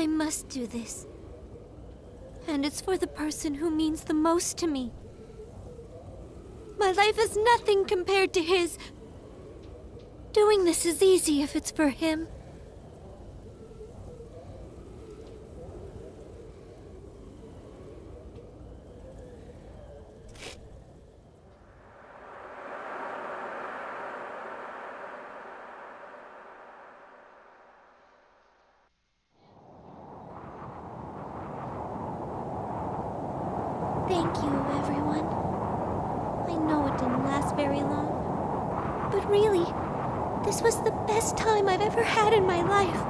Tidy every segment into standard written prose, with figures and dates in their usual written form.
I must do this. And it's for the person who means the most to me. My life is nothing compared to his. Doing this is easy if it's for him. Thank you, everyone. I know it didn't last very long, but really, this was the best time I've ever had in my life.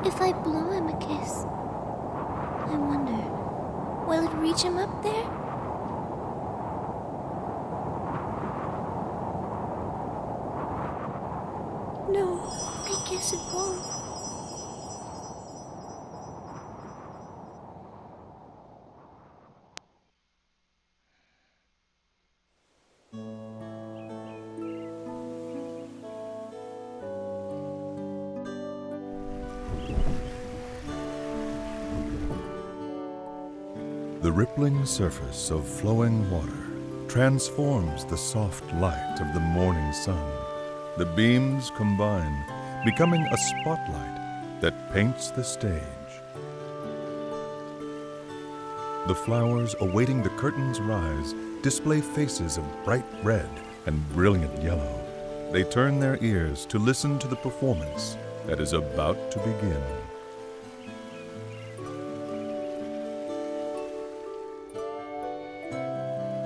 If I blow him a kiss, I wonder, will it reach him up there? No, I guess it won't. The rippling surface of flowing water transforms the soft light of the morning sun. The beams combine, becoming a spotlight that paints the stage. The flowers awaiting the curtain's rise display faces of bright red and brilliant yellow. They turn their ears to listen to the performance that is about to begin.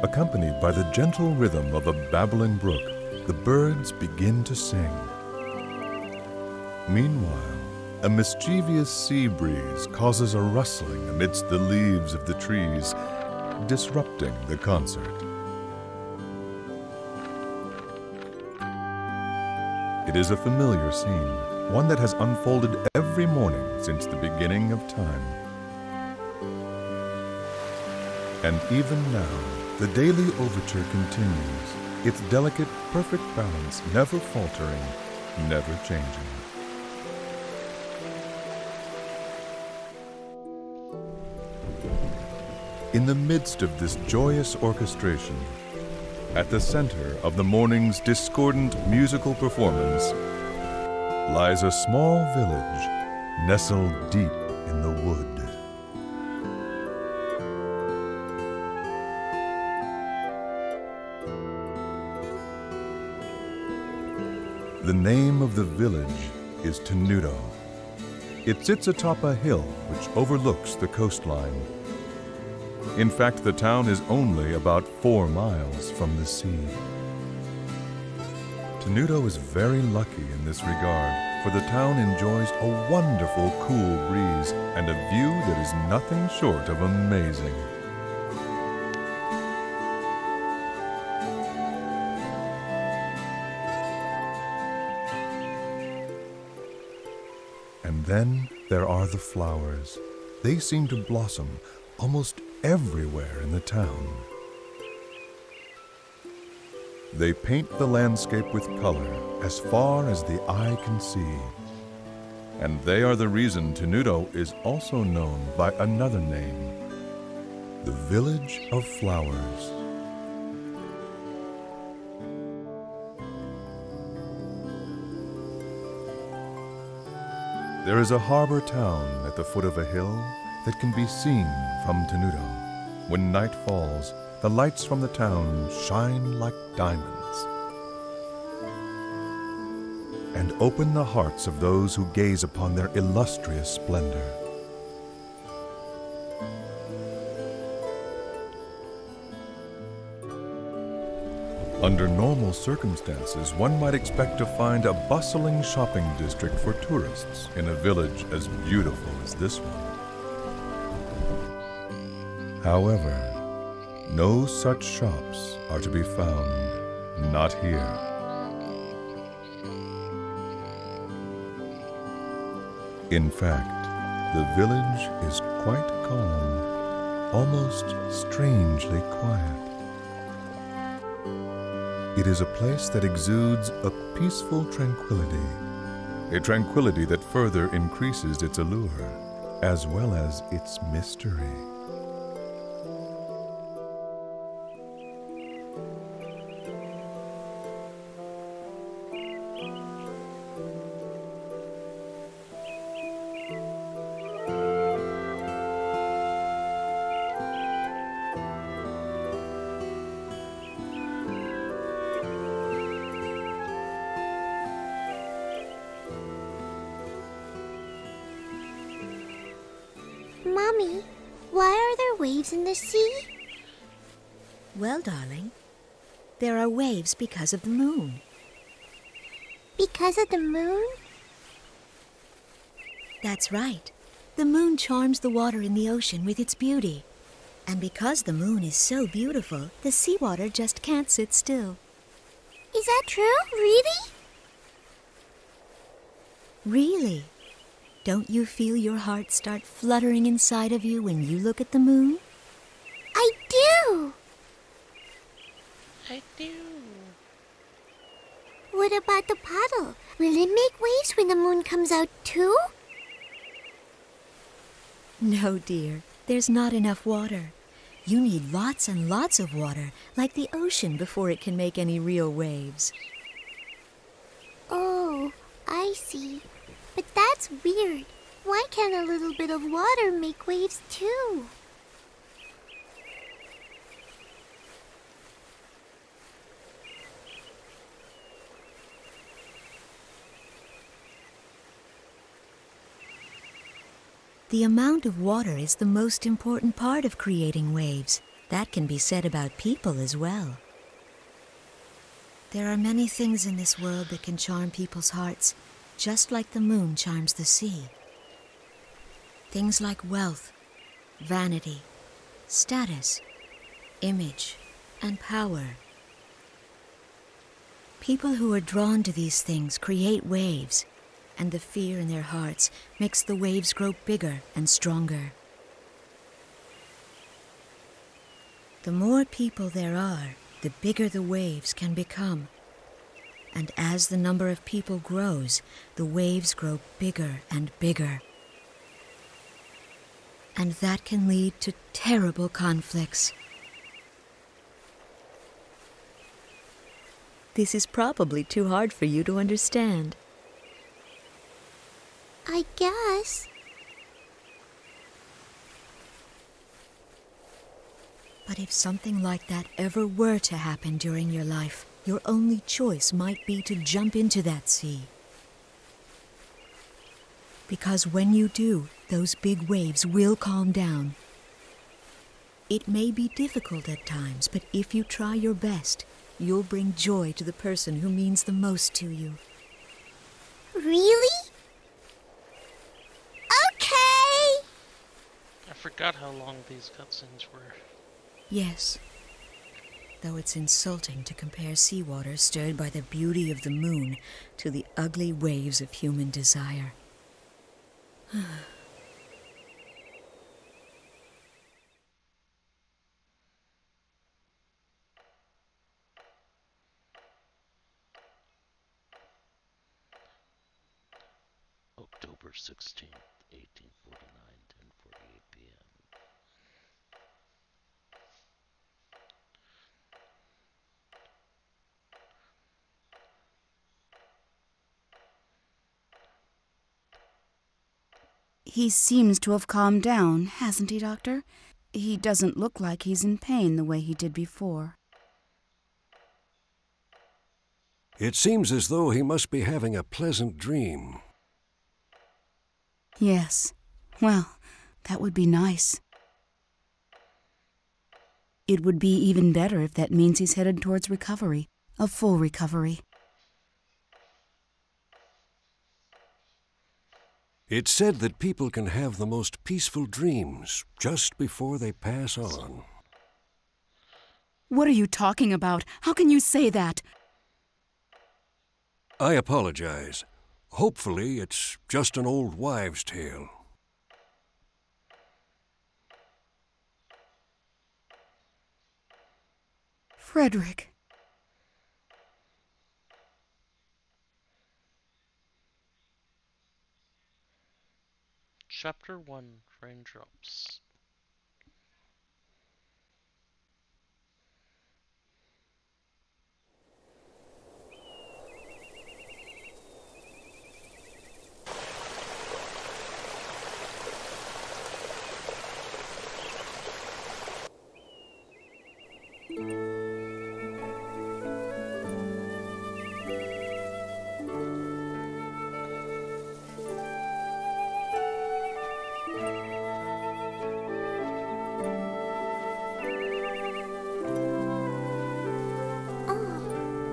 Accompanied by the gentle rhythm of a babbling brook, the birds begin to sing. Meanwhile, a mischievous sea breeze causes a rustling amidst the leaves of the trees, disrupting the concert. It is a familiar scene, one that has unfolded every morning since the beginning of time. And even now, the daily overture continues, its delicate, perfect balance never faltering, never changing. In the midst of this joyous orchestration, at the center of the morning's discordant musical performance, lies a small village nestled deep in the wood. The name of the village is Tenuto. It sits atop a hill which overlooks the coastline. In fact, the town is only about 4 miles from the sea. Tenuto is very lucky in this regard, for the town enjoys a wonderful cool breeze and a view that is nothing short of amazing. And then there are the flowers. They seem to blossom almost everywhere in the town. They paint the landscape with color as far as the eye can see. And they are the reason Tenuto is also known by another name, the Village of Flowers. There is a harbor town at the foot of a hill that can be seen from Tenuto. When night falls, the lights from the town shine like diamonds and open the hearts of those who gaze upon their illustrious splendor. Under normal circumstances, one might expect to find a bustling shopping district for tourists in a village as beautiful as this one. However, no such shops are to be found, not here. In fact, the village is quite calm, almost strangely quiet. It is a place that exudes a peaceful tranquility, a tranquility that further increases its allure, as well as its mystery. Mommy, why are there waves in the sea? Well, darling, there are waves because of the moon. Because of the moon? That's right. The moon charms the water in the ocean with its beauty. And because the moon is so beautiful, the seawater just can't sit still. Is that true? Really? Really? Don't you feel your heart start fluttering inside of you when you look at the moon? I do! I do. What about the puddle? Will it make waves when the moon comes out too? No, dear. There's not enough water. You need lots and lots of water, like the ocean, before it can make any real waves. Oh, I see. But that's weird. Why can't a little bit of water make waves too? The amount of water is the most important part of creating waves. That can be said about people as well. There are many things in this world that can charm people's hearts, just like the moon charms the sea. Things like wealth, vanity, status, image, and power. People who are drawn to these things create waves, and the fear in their hearts makes the waves grow bigger and stronger. The more people there are, the bigger the waves can become. And as the number of people grows, the waves grow bigger and bigger. And that can lead to terrible conflicts. This is probably too hard for you to understand. I guess. But if something like that ever were to happen during your life, your only choice might be to jump into that sea. Because when you do, those big waves will calm down. It may be difficult at times, but if you try your best, you'll bring joy to the person who means the most to you. Really? Okay! I forgot how long these cutscenes were. Yes. Though it's insulting to compare seawater stirred by the beauty of the moon to the ugly waves of human desire. October 16th, 1849, 10:48 p.m. He seems to have calmed down, hasn't he, Doctor? He doesn't look like he's in pain the way he did before. It seems as though he must be having a pleasant dream. Yes. Well, that would be nice. It would be even better if that means he's headed towards recovery, a full recovery. It's said that people can have the most peaceful dreams just before they pass on. What are you talking about? How can you say that? I apologize. Hopefully, it's just an old wives' tale. Frederick. Chapter 1, Raindrops.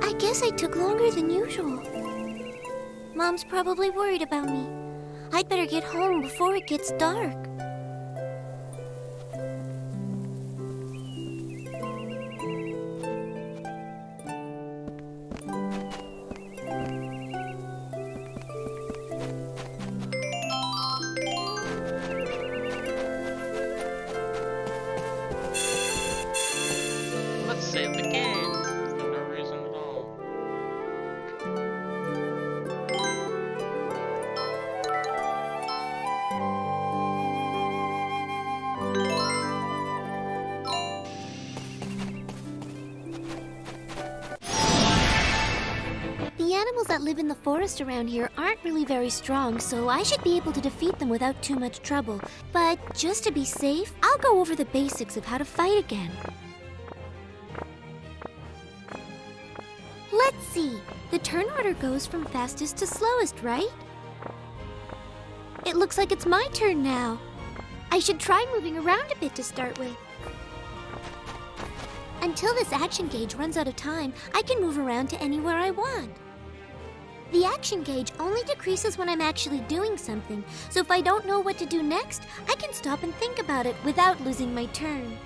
I guess I took longer than usual. Mom's probably worried about me. I'd better get home before it gets dark. Let's save the game. For no reason at all. The animals that live in the forest around here aren't really very strong, so I should be able to defeat them without too much trouble. But just to be safe, I'll go over the basics of how to fight again. Let's see. The turn order goes from fastest to slowest, right? It looks like it's my turn now. I should try moving around a bit to start with. Until this action gauge runs out of time, I can move around to anywhere I want. The action gauge only decreases when I'm actually doing something, so if I don't know what to do next, I can stop and think about it without losing my turn.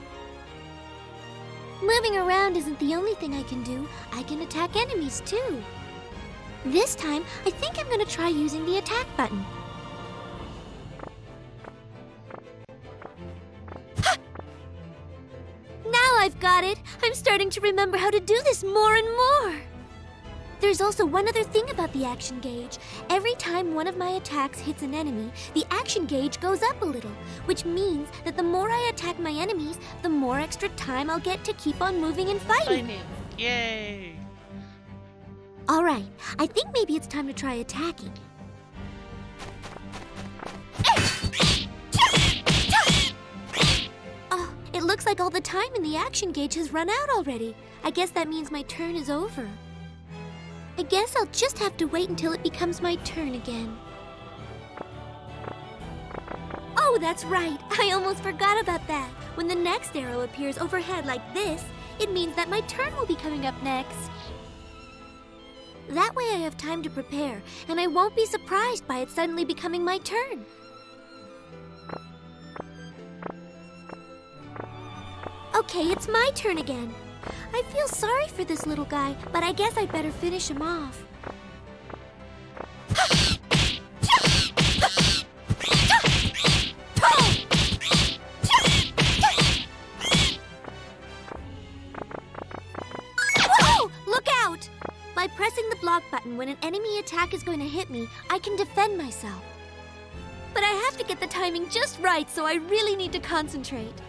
Moving around isn't the only thing I can do. I can attack enemies too. This time, I think I'm going to try using the attack button. Now I've got it! I'm starting to remember how to do this more and more! There's also one other thing about the action gauge. Every time one of my attacks hits an enemy, the action gauge goes up a little, which means that the more I attack my enemies, the more extra time I'll get to keep on moving and fighting. Yay! Alright, I think maybe it's time to try attacking. Oh, it looks like all the time in the action gauge has run out already. I guess that means my turn is over. I guess I'll just have to wait until it becomes my turn again. Oh, that's right. I almost forgot about that. When the next arrow appears overhead like this, it means that my turn will be coming up next. That way I have time to prepare, and I won't be surprised by it suddenly becoming my turn. Okay, it's my turn again. I feel sorry for this little guy, but I guess I'd better finish him off. Whoa! Look out! By pressing the block button when an enemy attack is going to hit me, I can defend myself. But I have to get the timing just right, so I really need to concentrate.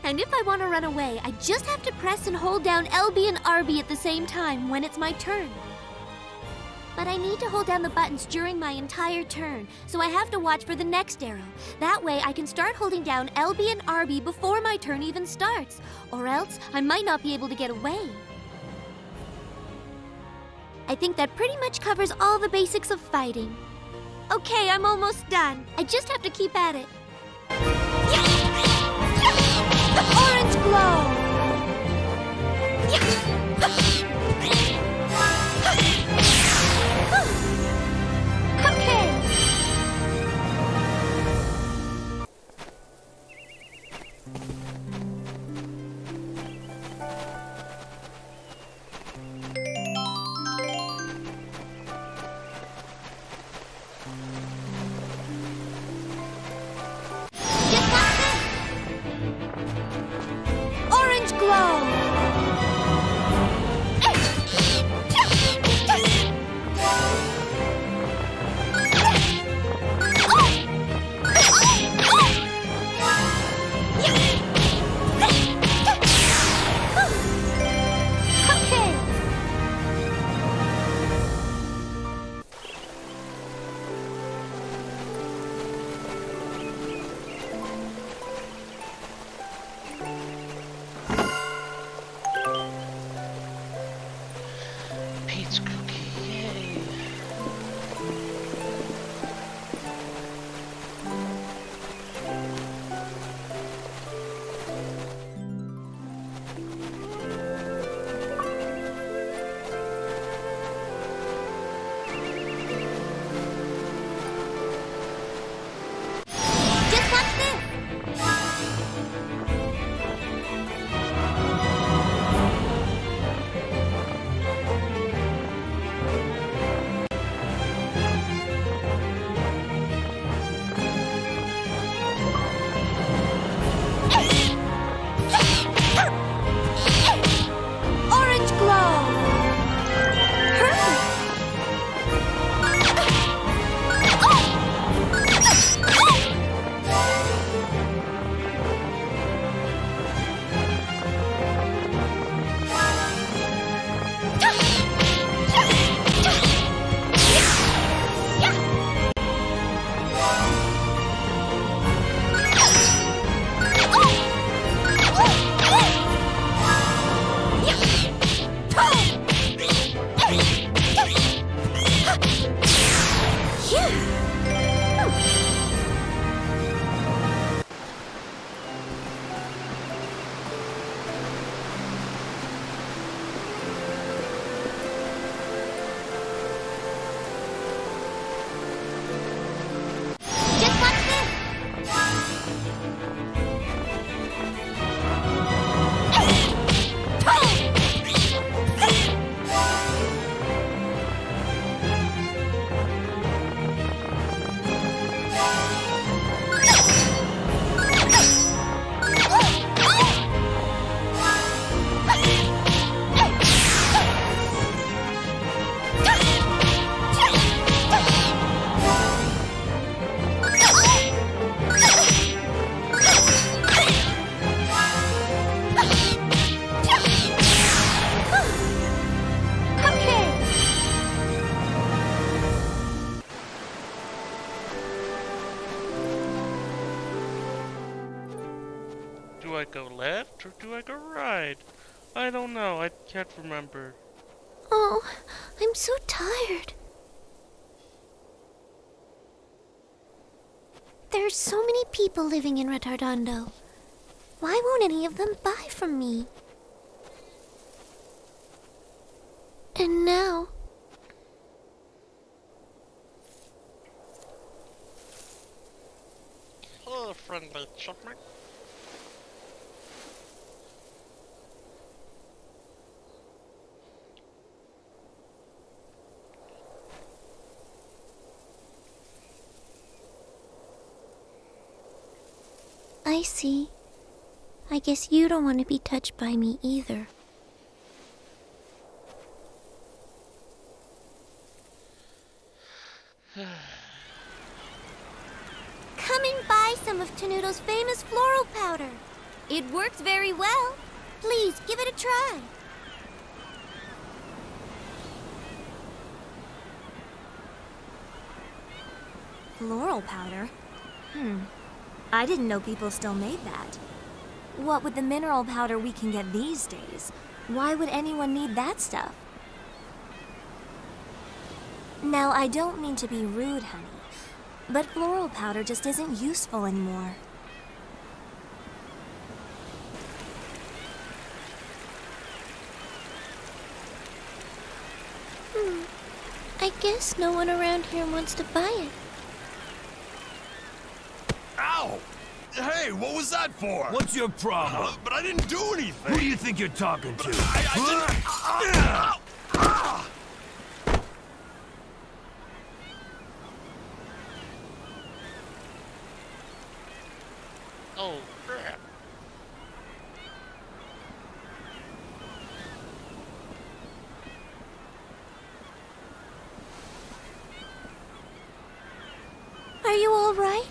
And if I want to run away, I just have to press and hold down LB and RB at the same time when it's my turn. But I need to hold down the buttons during my entire turn, so I have to watch for the next arrow. That way I can start holding down LB and RB before my turn even starts, or else I might not be able to get away. I think that pretty much covers all the basics of fighting. Okay, I'm almost done. I just have to keep at it. Orange glow! Okay! Just like this! Pete's cookie, yay! Just watch this! Orange glow! Perfect! Just watch this! Okay! Do I go left or do I go right? I don't know, I can't remember. Oh, I'm so tired. There's so many people living in Retardando. Why won't any of them buy from me? And now... Hello, friendly chipmunk. I see. I guess you don't want to be touched by me either. Come and buy some of Tenuto's famous floral powder. It works very well. Please, give it a try. Floral powder? I didn't know people still made that. What with the mineral powder we can get these days? Why would anyone need that stuff? Now, I don't mean to be rude, honey, but floral powder just isn't useful anymore. I guess no one around here wants to buy it. Ow! Hey, what was that for? What's your problem? But I didn't do anything. Who do you think you're talking to? I didn't... Oh, crap. Are you all right?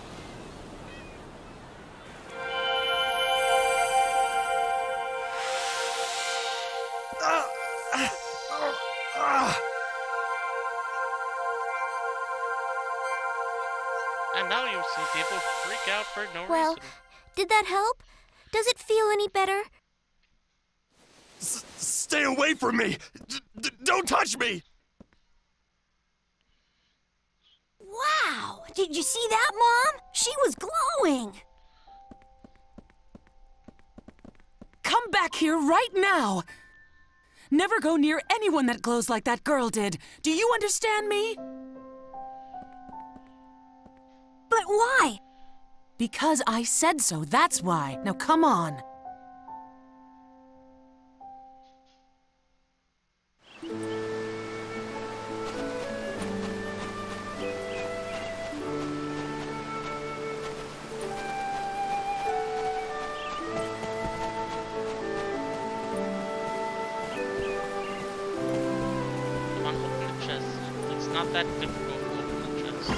And now you see people freak out for no Well, reason. did that help? Does it feel any better? Stay away from me! Don't touch me! Wow! Did you see that, Mom? She was glowing! Come back here right now! Never go near anyone that glows like that girl did. Do you understand me? But why? Because I said so, that's why. Now come on. Come on, open the chest. It's not that difficult to open the chest.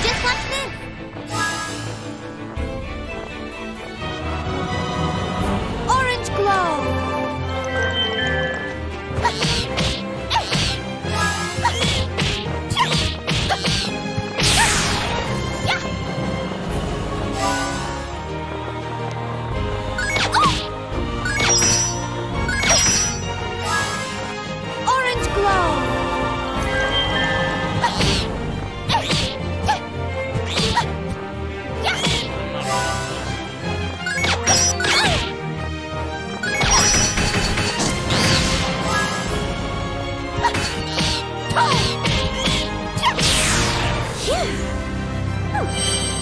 Just watch this! Orange glow! Orange glow!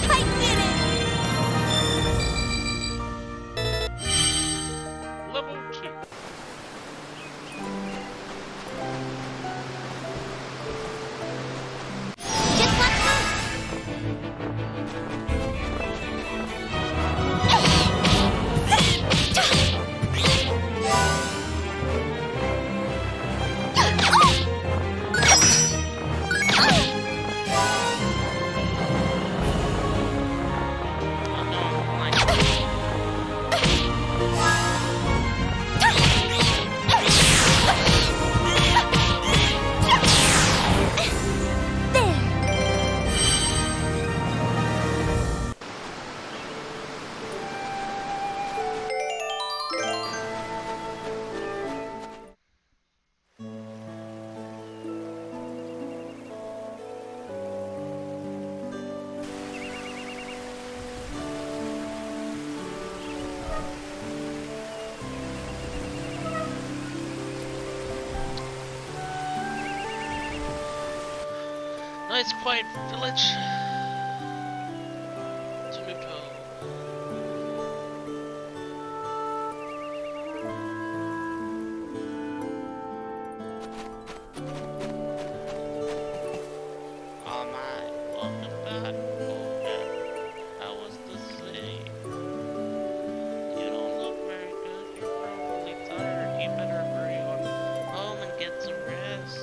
I did it! Level 2. Just watch Nice quiet village. Sonata. Oh my, welcome back. Okay. How was the sleep? You don't look very good. You're probably tired. You better hurry on home and get some rest.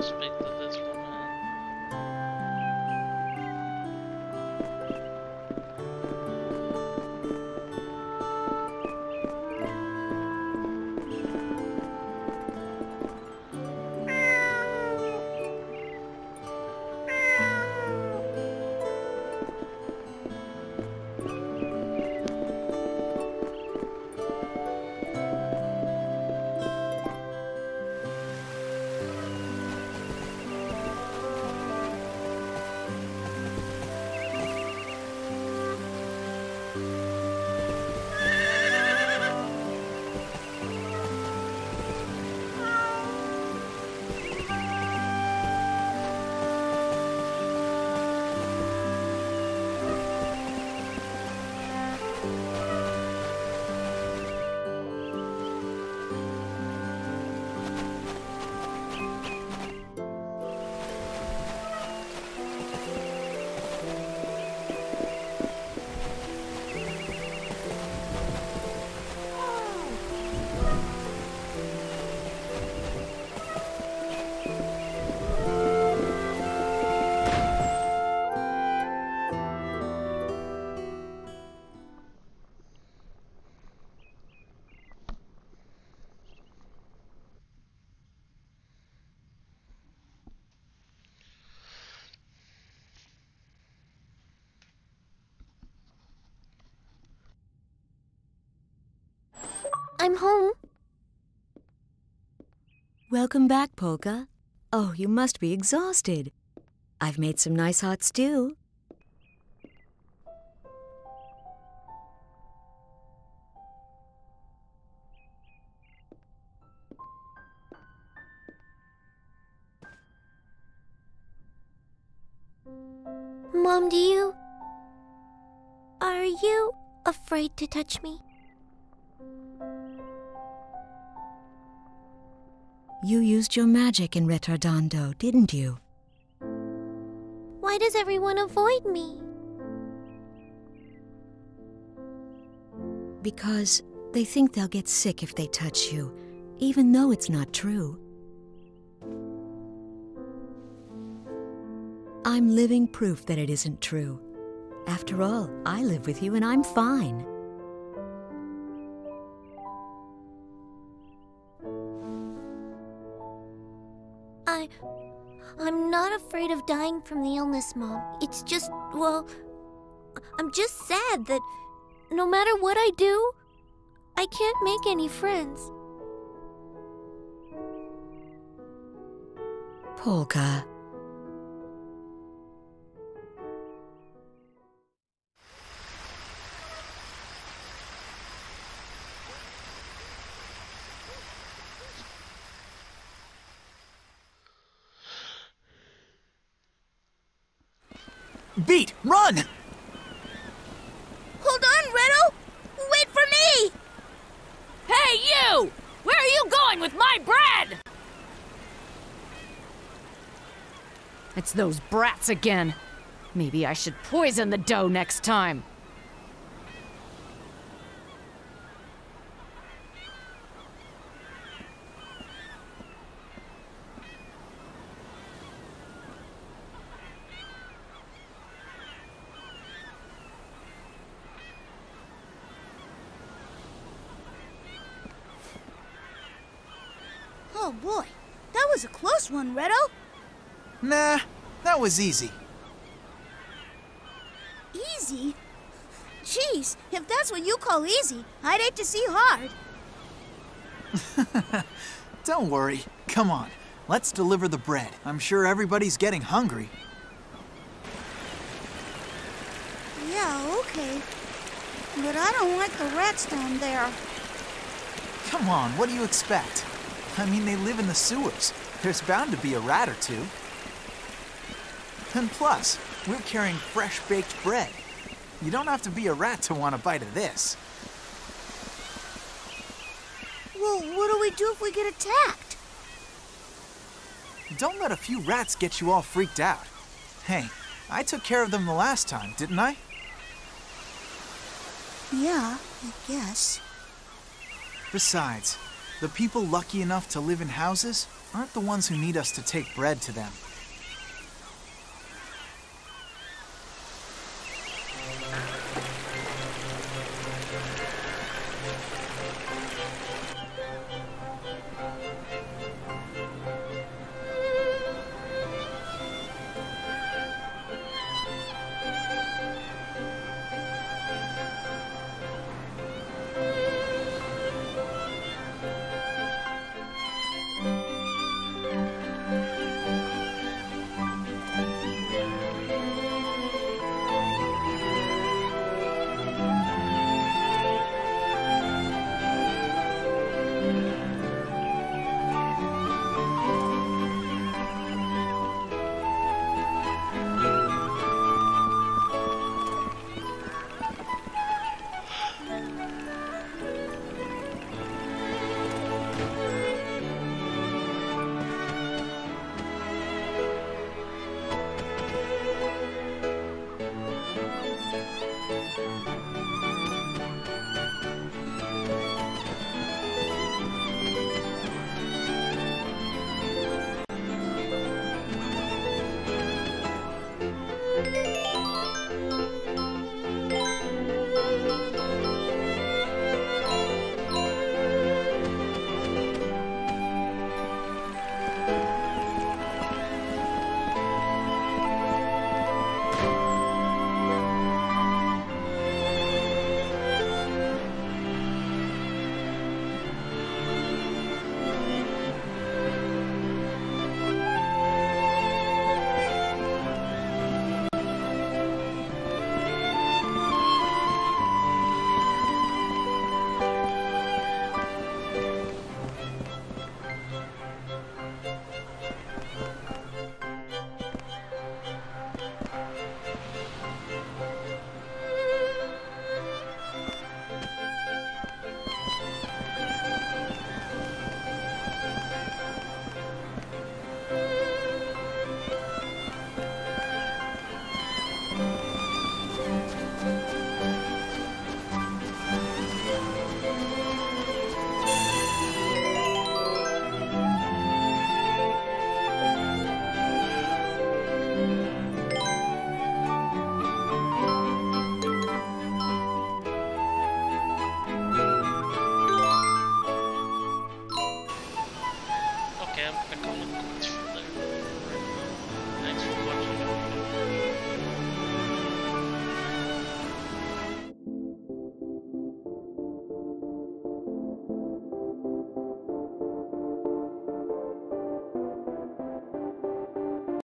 speak to this woman. I'm home. Welcome back, Polka. Oh, you must be exhausted. I've made some nice hot stew. Mom, are you afraid to touch me? You used your magic in Retardando, didn't you? Why does everyone avoid me? Because they think they'll get sick if they touch you, even though it's not true. I'm living proof that it isn't true. After all, I live with you and I'm fine. I'm not afraid of dying from the illness, Mom. It's just, well, I'm just sad that no matter what I do, I can't make any friends. Polka. Beat! Run! Hold on, Riddle! Wait for me! Hey, you! Where are you going with my bread? It's those brats again. Maybe I should poison the dough next time. Oh boy, that was a close one, Riddle. Nah, that was easy. Easy? Jeez, if that's what you call easy, I'd hate to see hard. Don't worry. Come on, let's deliver the bread. I'm sure everybody's getting hungry. Yeah, okay. But I don't like the rats down there. Come on, what do you expect? I mean, they live in the sewers. There's bound to be a rat or two. And plus, we're carrying fresh-baked bread. You don't have to be a rat to want a bite of this. Well, what do we do if we get attacked? Don't let a few rats get you all freaked out. Hey, I took care of them the last time, didn't I? Yeah, I guess. Besides, the people lucky enough to live in houses, aren't the ones who need us to take bread to them.